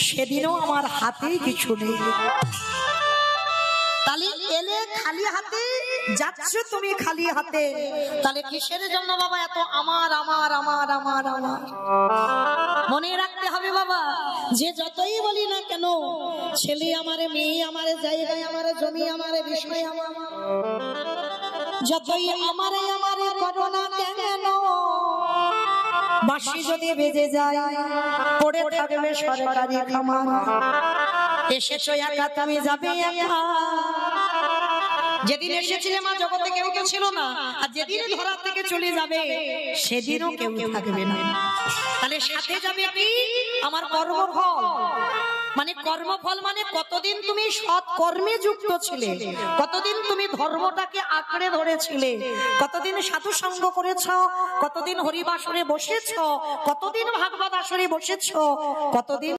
সেদিনও আমার হাতে কিছু নেই। তাহলে এলে খালি হাতে, যাচ্ছ তুমি খালি হাতে, তাহলে কিসের জন্য বাবা এত আমার আমার আমার আমার আমার? মনে রাখতে হবে বাবা, যে যতই বলি না কেন, ছেলে আমার, মেয়ে আমার, জায়গায় আমার, জমি আমার, বিষয় আমার, যতই আমারে আমারে করো না কেন, বাঁশি যদি বেজে যায় পড়ে থাকবে সরকারি খামার। এসেছো একা, তুমি যাবে একা। যেদিন এসেছিলে মা জগতে কেউ তো ছিল না, আর যেদিন ধরা থেকে চলে যাবে সেদিনও কেউ থাকবে না। তাহলে সাথে যাবে কি? আমার কর্মফল। মানে কর্মফল মানে কতদিন তুমি সৎ কর্মে যুক্ত ছিলে, কতদিন তুমি ধর্মটাকে আঁকড়ে ধরেছিলে, কতদিন সাধু সঙ্গ করেছ, কতদিন হরিবাসরে বসেছ, কতদিন ভাগবত আসরে বসেছ, কতদিন